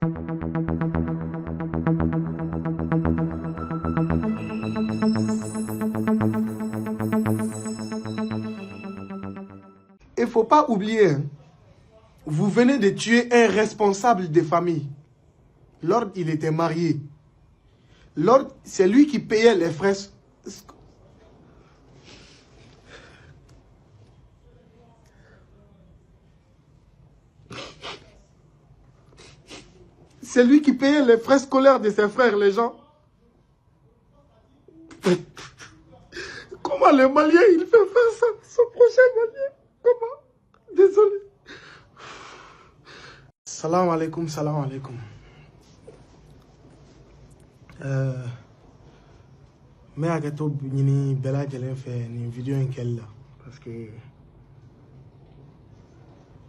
Il ne faut pas oublier, hein, vous venez de tuer un responsable de famille. Lord, il était marié. Lord, c'est lui qui payait les frais. C'est lui qui payait les frais scolaires de ses frères, les gens. Comment le Malien, il fait faire ça? Son prochain Malien. Comment? Désolé. Salam alaikum, salam alaikum. Mais à gâteau, ni bella j'ai fait une vidéo là parce que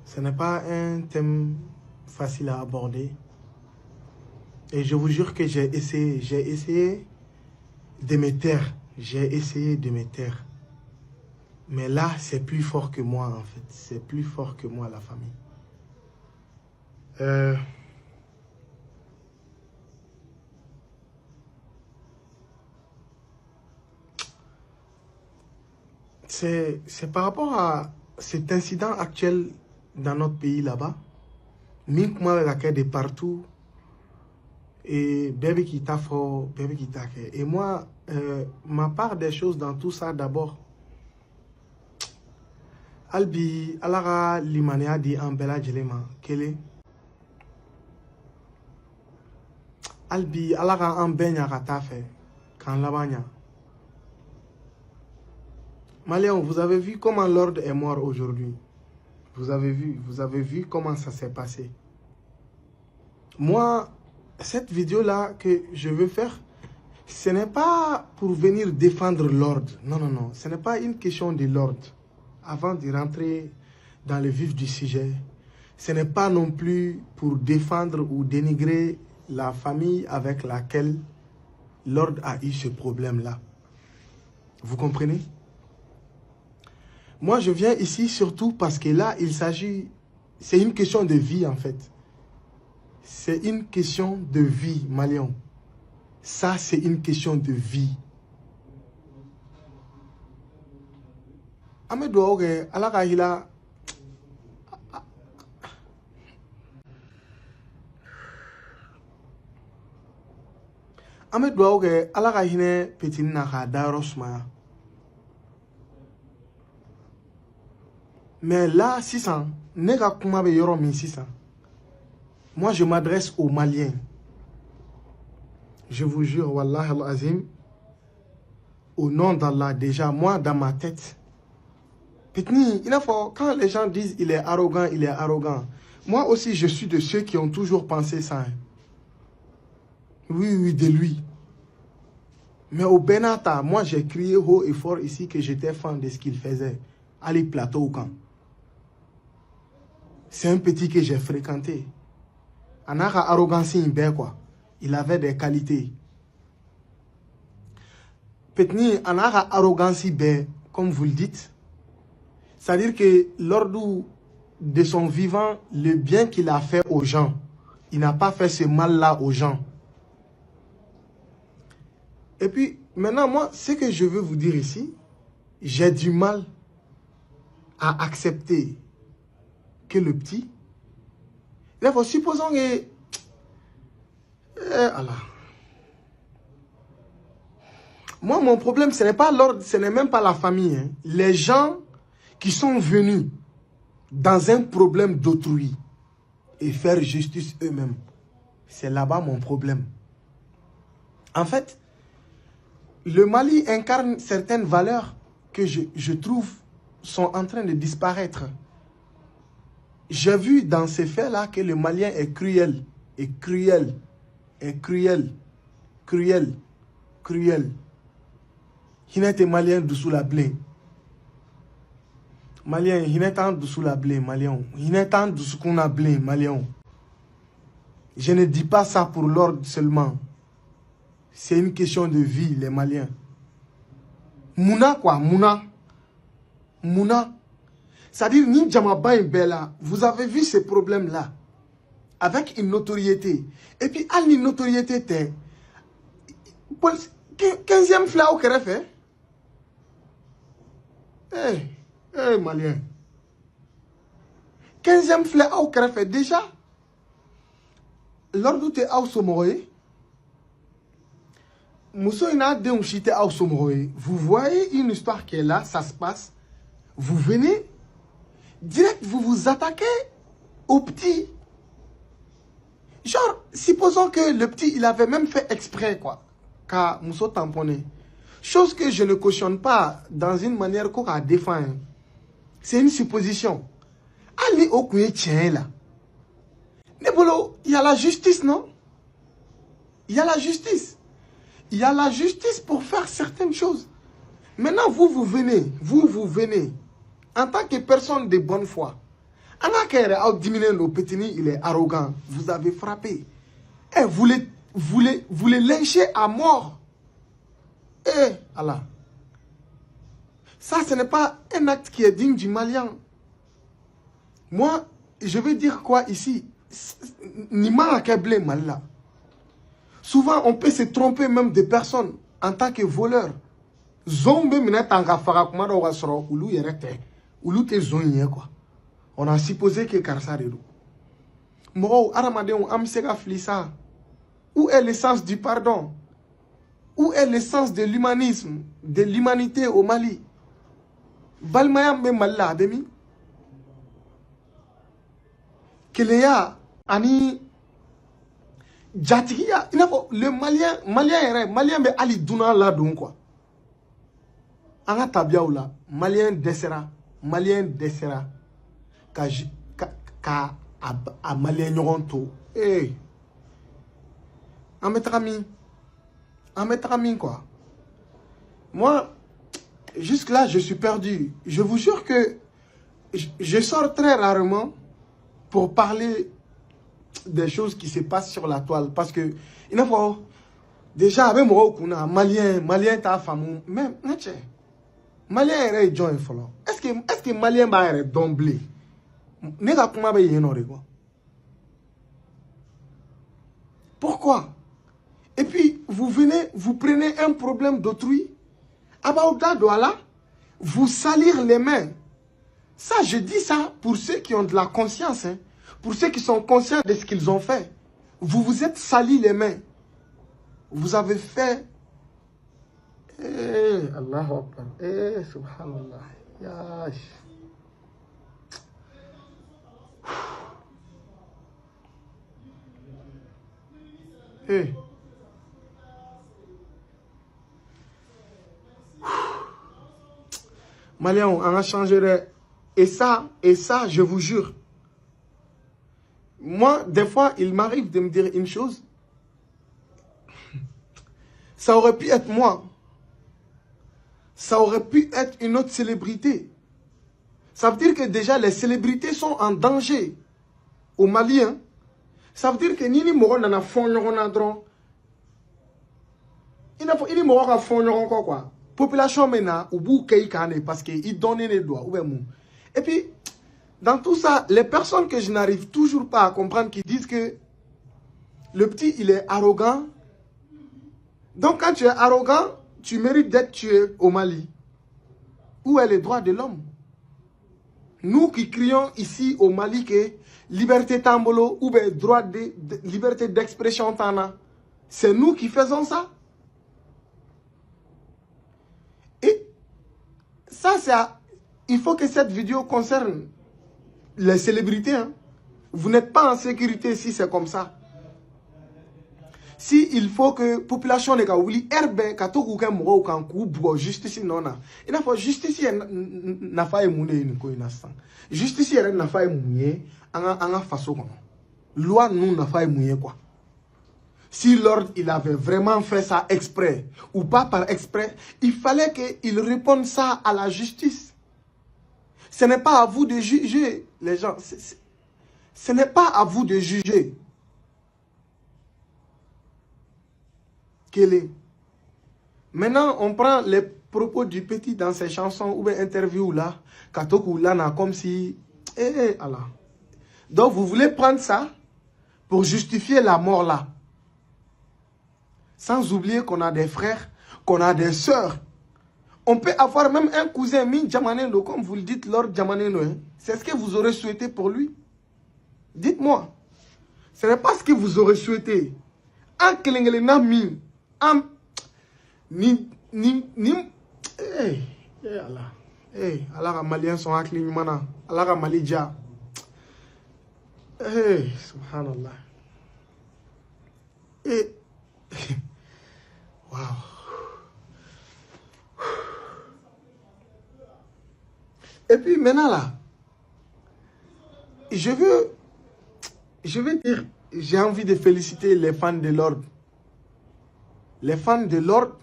ce n'est pas un thème facile à aborder. Et je vous jure que j'ai essayé de me taire. J'ai essayé de me taire. Mais là, c'est plus fort que moi, en fait. C'est plus fort que moi, la famille. C'est par rapport à cet incident actuel dans notre pays là-bas. Mink moi avec de partout. Et bébé qui t'a fort, bébé qui t'a fait. Et moi, ma part des choses dans tout ça d'abord. Albi, alara limania di en bella jelema, kele. Albi, alara en benya kata fait, quand labanya. Maliens, vous avez vu comment Lord est mort aujourd'hui. Vous avez vu comment ça s'est passé. Moi, cette vidéo-là que je veux faire, ce n'est pas pour venir défendre Lord. Non, non, non. Ce n'est pas une question de Lord. Avant de rentrer dans le vif du sujet, ce n'est pas non plus pour défendre ou dénigrer la famille avec laquelle Lord a eu ce problème-là. Vous comprenez? Moi, je viens ici surtout parce que là, il s'agit... C'est une question de vie, en fait. C'est une question de vie, Malien. Ça, c'est une question de vie. Amedo oge alaka hila Amedo oge alaka hine petina ka darosma. Mais là 600 nega kuma be yoro mi 600. Moi je m'adresse aux Maliens. Je vous jure wallah al-azim, au nom d'Allah, déjà moi dans ma tête. Quand les gens disent il est arrogant, il est arrogant. Moi aussi, je suis de ceux qui ont toujours pensé ça. Oui, oui, de lui. Mais au Benata, moi, j'ai crié haut et fort ici que j'étais fan de ce qu'il faisait. Ali Plateau au camp. C'est un petit que j'ai fréquenté. Anaka arrogance quoi. Il avait des qualités. Petni, anaka arrogance comme vous le dites. C'est-à-dire que lors de son vivant, le bien qu'il a fait aux gens, il n'a pas fait ce mal-là aux gens. Et puis, maintenant, moi, ce que je veux vous dire ici, j'ai du mal à accepter que le petit... Therefore, supposons que... Allah. Moi, mon problème, ce n'est pas l'ordre, ce n'est même pas la famille. Hein. Les gens qui sont venus dans un problème d'autrui et faire justice eux-mêmes. C'est là-bas mon problème. En fait, le Mali incarne certaines valeurs que je trouve sont en train de disparaître. J'ai vu dans ces faits-là que le Malien est cruel, et cruel, et cruel, cruel, cruel. Il n'est pas Malien dessous la blé. Malien, il n'est pas dessous la blé, Malien. Il n'est pas dessous qu'on a blé, Malien. Je ne dis pas ça pour l'ordre seulement. C'est une question de vie, les Maliens. Mouna quoi, Mouna. Mouna. C'est-à-dire, ni Djamaba et Bella, vous avez vu ces problèmes-là. avec une notoriété. Et puis, à une notoriété, 15e fla au qu'elle fait. Eh, malien. 15e fla au qu'elle fait. Déjà, lors où tu es au Somoé, vous voyez une histoire qui est là, ça se passe. Vous venez, direct, vous vous attaquez au petit. Genre, supposons que le petit, il avait même fait exprès, quoi. Car Mousso tamponné. Chose que je ne cautionne pas dans une manière qu'on a défendre. C'est une supposition. Allez au coin tien là. Nebolo, il y a la justice, non? Il y a la justice. Il y a la justice pour faire certaines choses. Maintenant, vous venez, en tant que personne de bonne foi. Il est arrogant. Vous avez frappé. Et vous les lynchez à mort. Eh, Allah. Ça, ce n'est pas un acte qui est digne du Malien. Moi, je vais dire quoi ici? Ni mal accablé, Mallah. Souvent, on peut se tromper même de personnes en tant que voleur. On a supposé que Karsa Redou. Où est l'essence du pardon? Où est l'essence de l'humanisme, de l'humanité au Mali? Balmayam me Malla Ademi. Kéléa, Ani. Jatigia, le Malien be Ali Duna la don quoi. Anga tabiaoula, Malien desera, ka a Malien nyoronto. Eh. Ametrami quoi. Moi, jusque là, je suis perdu. Je vous jure que je sors très rarement pour parler des choses qui se passent sur la toile. Parce que, il faut déjà, avec moi, Malien, ta femme, même, Malien est John Follow. Est-ce que Malien va être d'emblée? Pourquoi? Et puis, vous venez, vous prenez un problème d'autrui, vous salir les mains. Ça, je dis ça pour ceux qui ont de la conscience, hein. Pour ceux qui sont conscients de ce qu'ils ont fait. Vous vous êtes sali les mains. Vous avez fait... Eh, Allahu Akbar. Eh, subhanallah. Yash. Eh. Malien, on a changé. Et ça, je vous jure. Moi, des fois, il m'arrive de me dire une chose. Ça aurait pu être moi. Ça aurait pu être une autre célébrité. Ça veut dire que déjà, les célébrités sont en danger au Mali. Hein? Ça veut dire que Nini Moro n'en a fond n'adron. Il a Moro a fond quoi. Population maintenant, au bout qu'il parce qu'il donne les doigts. Et puis, dans tout ça, les personnes que je n'arrive toujours pas à comprendre qui disent que le petit, il est arrogant. Donc, quand tu es arrogant, tu mérites d'être tué au Mali. Où est les droits de l'homme? Nous qui crions ici au Mali que liberté tambolo ou bien droit de liberté d'expression tana, c'est nous qui faisons ça. Et ça, c'est... Il faut que cette vidéo concerne les célébrités. Hein. Vous n'êtes pas en sécurité si c'est comme ça. Si il faut que la population ne oublie herbe kato kuken mo kan ku bo justice nona. Il faut justice na fa emune ni ko inastan. Justice na fa emunye anga faso kono. Loi nous na fa emunye quoi. Si l'ordre il avait vraiment fait ça exprès ou pas par exprès, il fallait qu'il réponde ça à la justice. Ce n'est pas à vous de juger les gens. Ce n'est pas à vous de juger. Maintenant, on prend les propos du petit dans ses chansons ou bien interviews là, Katoku Lana, comme si... Allah. Donc, vous voulez prendre ça pour justifier la mort là. Sans oublier qu'on a des frères, qu'on a des sœurs. On peut avoir même un cousin, Min Djamaneno, comme vous le dites, Lord Djamaneno. Hein. C'est ce que vous aurez souhaité pour lui. Dites-moi. Ce n'est pas ce que vous aurez souhaité. En Kelengelena Min. En... Ni... Hey, Allah. Hey, Allah, les Maliens sont acquis, mana. Allah, Malidja. Hey, subhanallah. Et... Wow. Et puis maintenant là, je veux dire, j'ai envie de féliciter les fans de l'ordre. Les fans de l'ordre,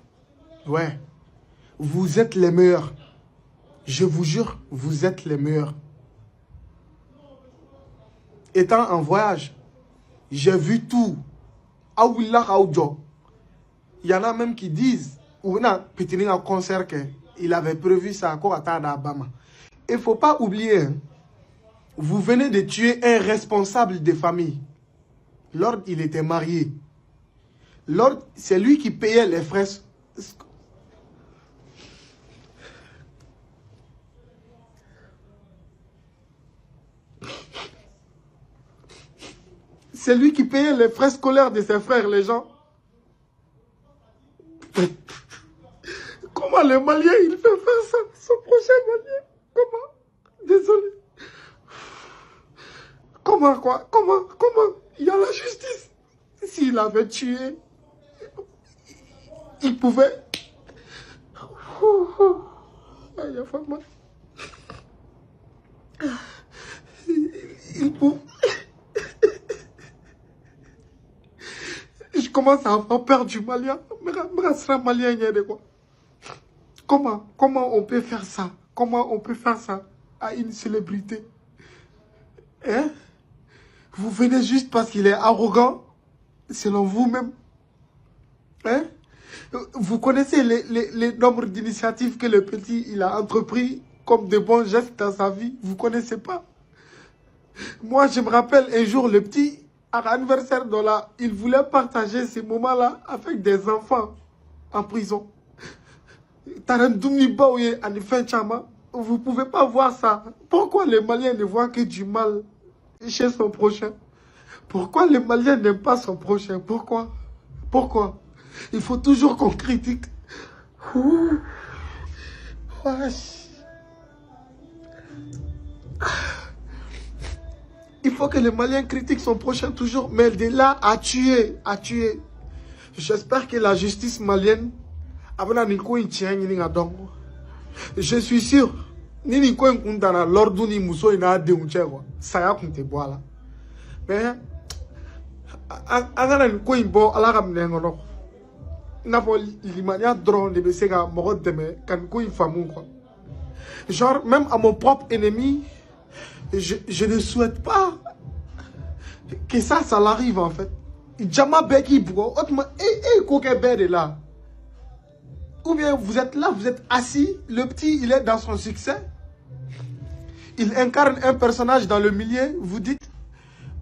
ouais, vous êtes les meilleurs. Je vous jure, vous êtes les meilleurs. Étant en voyage, j'ai vu tout. Il y en a même qui disent, ou on a pété un concert qu'il avait prévu ça à Alabama. Il ne faut pas oublier, hein, vous venez de tuer un responsable de famille. Lord, il était marié. Lord, c'est lui qui payait les frais. C'est lui qui payait les frais scolaires de ses frères, les gens. Comment le Malien, il fait faire ça? Son prochain Malien. Comment? Désolé. Comment quoi? Comment? Il y a la justice. S'il avait tué, il pouvait... Il pouvait... Je commence à avoir peur du Malien. Comment on peut faire ça? Comment on peut faire ça à une célébrité? Hein? Vous venez juste parce qu'il est arrogant, selon vous-même. Hein? Vous connaissez les nombres d'initiatives que le petit il a entrepris comme de bons gestes dans sa vie. Vous ne connaissez pas. Moi, je me rappelle un jour, le petit, à l'anniversaire d'Ola, il voulait partager ces moments-là avec des enfants en prison. Vous ne pouvez pas voir ça. Pourquoi les Maliens ne voient que du mal chez son prochain? Pourquoi les Maliens n'aiment pas son prochain? Pourquoi? Il faut toujours qu'on critique. Il faut que les Maliens critiquent son prochain toujours. Mais de là à tuer. J'espère que la justice malienne... Je suis sûr. Mais genre, même à mon propre ennemi, je ne souhaite pas que ça l'arrive en fait. Ou bien vous êtes là, vous êtes assis, le petit il est dans son succès. Il incarne un personnage dans le milieu, vous dites,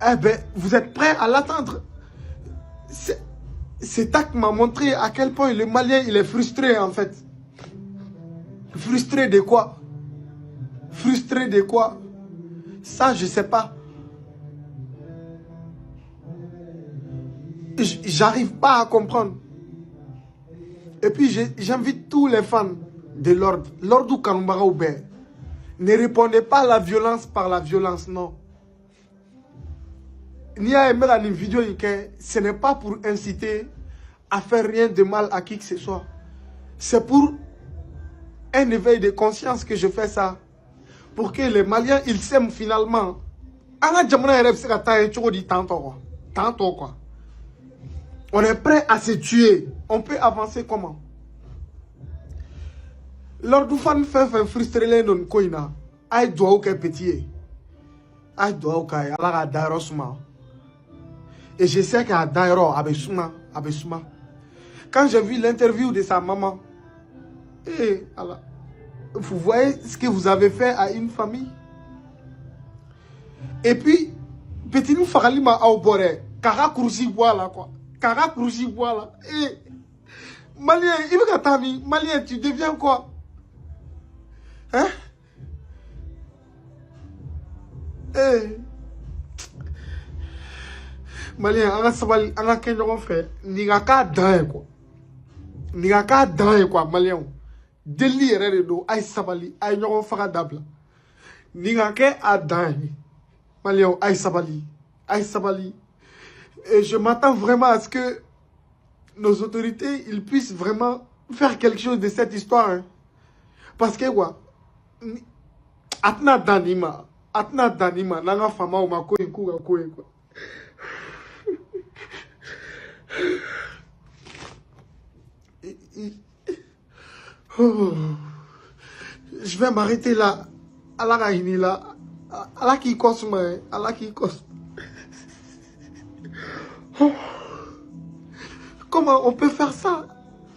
eh ben, vous êtes prêt à l'attendre. Cet acte m'a montré à quel point le Malien il est frustré en fait. Frustré de quoi? Frustré de quoi? Ça, je sais pas. J'arrive pas à comprendre. Et puis, j'invite tous les fans de l'ordre, l'ordre ou Kanumbara Oubé, ne répondez pas à la violence par la violence, non. Ni à aimer une vidéo, ce n'est pas pour inciter à faire rien de mal à qui que ce soit. C'est pour un éveil de conscience que je fais ça. Pour que les Maliens, ils s'aiment finalement. Tantôt quoi. On est prêt à se tuer. On peut avancer comment? Lors du fan fait frustrer les non koina. Aïe doit aucun petit. Aïe doit aucun. Alors à et je sais qu'à Dairo, Abesuma. Quand j'ai vu l'interview de sa maman, et alors, vous voyez ce que vous avez fait à une famille. Et puis, petit nous faralima au boré. Kara Kourouzi voilà quoi. Kara Kourouzi voilà. Et Malien, il veut que Malien, tu deviens quoi? Hein? Eh. Malien, on a sabali, on a qu'un fait. Ni ka dan quoi. Ni ka dan quoi, Malien. Deli yɛrɛ do ay sabali ay ɲɔgɔn faga dabila ni ka kɛ a dan ye maliyɛnw ay sabali et je m'attends vraiment à ce que nos autorités ils puissent vraiment faire quelque chose de cette histoire hein. Parce que quoi atna danima nanga fama o ma ko quoi oh. Je vais m'arrêter là. Allah Rahini là. Allah qui cosme. Allah qui cosme. Oh. Comment on peut faire ça?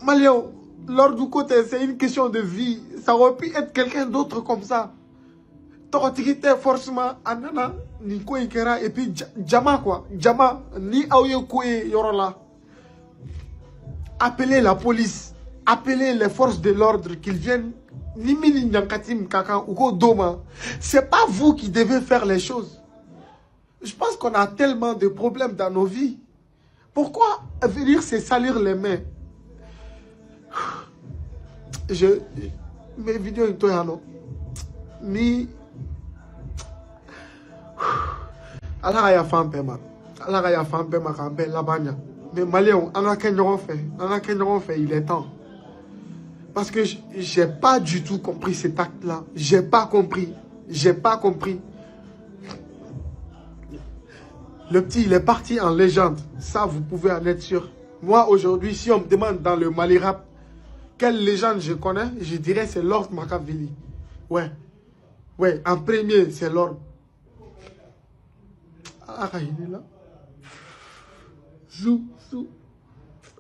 Malien, lors du côté, c'est une question de vie. Ça aurait pu être quelqu'un d'autre comme ça. Torotité forcément anana ni ko ikera et puis jama quoi. Jama ni aouye koué yorola. Appelez la police. Appelez les forces de l'ordre qu'ils viennent. C'est pas vous qui devez faire les choses. Je pense qu'on a tellement de problèmes dans nos vies. Pourquoi venir se salir les mains? Mes vidéos, ni Allah ya fan pema. Allah ya fan pema kambe la bagna. Mais Malien, on a qu'un fait, il est temps. Parce que j'ai pas du tout compris cet acte-là. J'ai pas compris. Le petit, il est parti en légende. Ça, vous pouvez en être sûr. Moi, aujourd'hui, si on me demande dans le Mali rap, quelle légende je connais, je dirais c'est Lord Machiavelli. Ouais, en premier, c'est Lord. Ah, il est là. Zou.